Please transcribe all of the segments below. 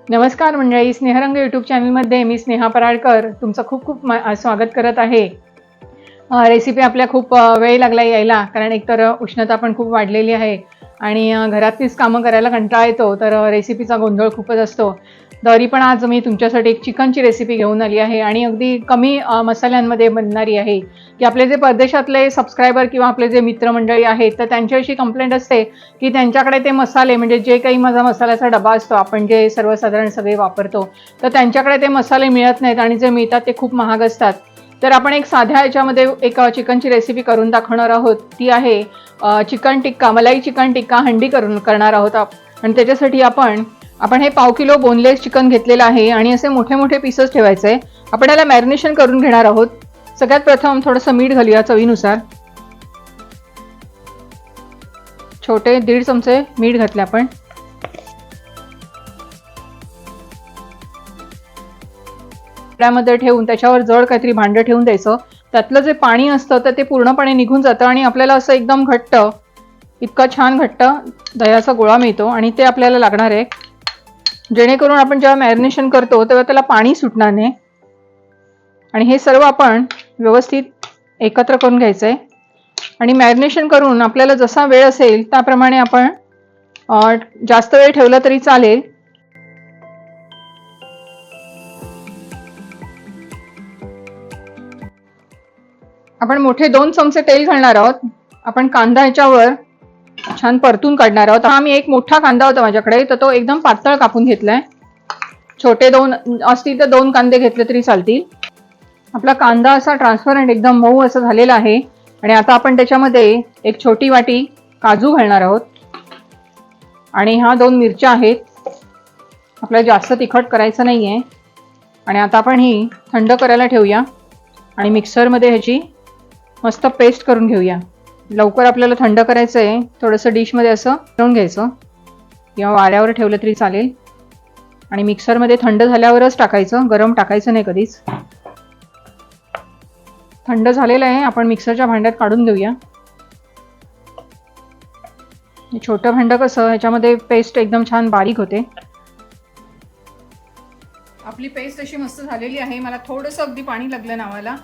नमस्कार मंडळी, स्नेहरंग यूट्यूब चॅनलमध्ये मी स्नेहा पराळकर तुमचं खूप खूप स्वागत करत आहे। रेसिपी आपल्या खूप वेळ लागला यायला, कारण एकतर उष्णता पण खूप वाढलेली आहे आणि घरातलीच कामं करायला कंटाळा येतो, तर रेसिपीचा गोंधळ खूपच असतो। तरी पण आज मी तुमच्यासाठी एक चिकनची रेसिपी घेऊन आली आहे आणि अगदी कमी मसाल्यांमध्ये बनणारी आहे, की आपले जे परदेशातले सबस्क्रायबर किंवा आपले जे मित्रमंडळी आहेत, तर त्यांची अशी कंप्लेंट असते की त्यांच्याकडे ते मसाले म्हणजे जे काही माझा मसाल्याचा डबा असतो आपण जे सर्वसाधारण सगळे वापरतो, तर त्यांच्याकडे ते मसाले मिळत नाहीत आणि जे मिळतात ते खूप महाग असतात। तर आपण एक साध्या ह्याच्यामध्ये एक चिकनची रेसिपी करून दाखवणार आहोत। ती आहे चिकन टिक्का, मलाई चिकन टिक्का हंडी करणार आहोत आणि त्याच्यासाठी आपण हे पाव किलो बोनलेस चिकन घेतलेलं आहे आणि असे मोठे मोठे पीसेस ठेवायचे आहे। आपण याला मॅरिनेशन करून घेणार आहोत। सगळ्यात प्रथम थोडंसं मीठ घालूया चवीनुसार। छोटे 1.5 चमचे मीठ घातले आपण। त्यामध्ये ठेवून त्याच्यावर जड काहीतरी भांडं ठेवून द्यायचं। त्यातलं जे पाणी असतं तर ते पूर्णपणे निघून जातं आणि आपल्याला असं एकदम घट्ट, इतका छान घट्ट दह्याचा गोळा मिळतो आणि ते आपल्याला लागणार आहे, जेणेकरून आपण जेव्हा मॅरिनेशन करतो तेव्हा त्याला पाणी सुटणार नाही। आणि हे सर्व आपण व्यवस्थित एकत्र करून घ्यायचं आहे आणि मॅरिनेशन करून आपल्याला जसा वेळ असेल त्याप्रमाणे आपण जास्त वेळ ठेवला तरी चालेल। आपण मोठे 2 चमचे तेल घालणार आहोत। आपण कांदा याच्यावर छान परतून काढणार आहोत। हा मी एक मोठा कांदा होता माझ्याकडे, तर तो एकदम पातळ कापून घेतलाय। छोटे 2 असतील तर 2 कांदे घेतले तरी चालतील। आपला कांदा असा ट्रान्सपरंट एकदम मऊ असं झालेला आहे आणि आता आपण त्याच्यामध्ये एक छोटी वाटी काजू घालणार आहोत आणि हा 2 मिरच्या आहेत। आपल्याला जास्त तिखट करायचं नाहीये आणि आता आपण ही थंड करायला ठेवूया आणि मिक्सरमध्ये ह्याची मस्त पेस्ट करून घेऊया। लवकर आपल्याला थंड करायचं आहे, थोडंसं डिशमध्ये असं ठेवून घ्यायचं किंवा वाऱ्यावर ठेवलं तरी चालेल आणि मिक्सरमध्ये थंड झाल्यावरच टाकायचं, गरम टाकायचं नाही कधीच। थंड झालेलं आहे, आपण मिक्सरच्या भांड्यात काढून घेऊया। छोटं भांडं कसं ह्याच्यामध्ये पेस्ट एकदम छान बारीक होते। आपली पेस्ट अशी मस्त झालेली आहे। मला थोडंसं अगदी पाणी लागलं नावाला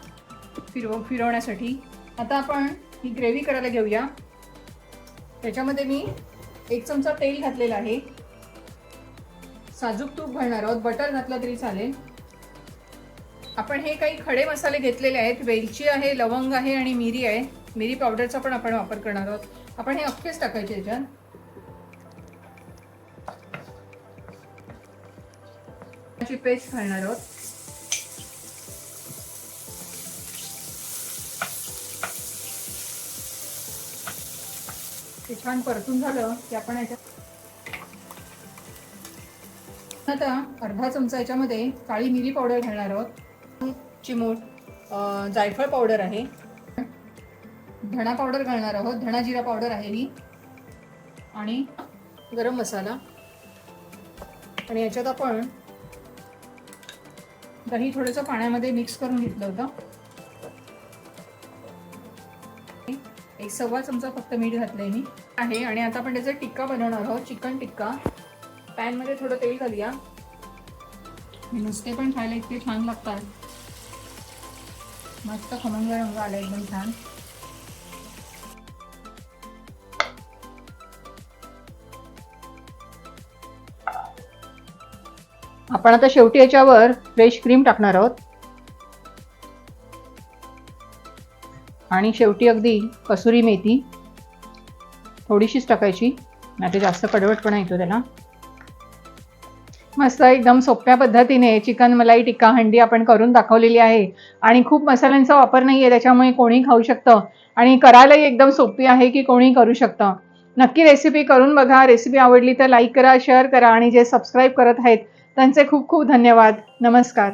फिरवण्यासाठी। आता आपण ही ग्रेव्ही करायला घेऊया। त्याच्यामध्ये मी 1 चमचा तेल घातलेलं आहे। साजूक तूप घालणार आहोत, बटर घातलं तरी चालेल। आपण हे काही खडे मसाले घेतलेले आहेत, वेलची आहे, लवंग आहे आणि मिरी आहे। मिरी पावडरचा पण आपण वापर करणार आहोत। आपण हे अख्खेच टाकायचे याच्यात। त्याची पेस्ट घालणार आहोत। ते छान परतून झालं की आपण याच्यात आता अर्धा चमचा याच्यामध्ये काळी मिरी पावडर घालणार आहोत। चिमूट जायफळ पावडर आहे। धणा पावडर घालणार आहोत, धणा जिरा पावडर आहे ही, आणि गरम मसाला। आणि याच्यात आपण दही थोडंसं पाण्यामध्ये मिक्स करून घेतलं होतं। 1 सव्वा चमचा फक्त मीठ घातलंय मी आहे आणि आता आपण त्याचा टिक्का बनवणार आहोत, चिकन टिक्का। पॅन मध्ये थोडं तेल घालूया। नुसते पण खायला इतके छान लागतात, मस्त खमंग रंग आला एकदम छान। आपण आता शेवटी याच्यावर फ्रेश क्रीम टाकणार आहोत आणि शेवटी अगदी कसुरी मेथी थोडीशीच टाकायची, नाहीतर जास्त कडवटपणा येतो त्याला। मस्त एकदम सोप्या पद्धतीने चिकन मलाई टिक्का हंडी आपण करून दाखवलेली आहे आणि खूप मसाल्यांचा वापर नाही आहे, त्याच्यामुळे कोणी खाऊ शकतं आणि करायलाही एकदम सोपी आहे की कोणी करू शकतं। नक्की रेसिपी करून बघा। रेसिपी आवडली तर लाईक करा, शेअर करा आणि जे सबस्क्राईब करत आहेत त्यांचे खूप खूप धन्यवाद। नमस्कार।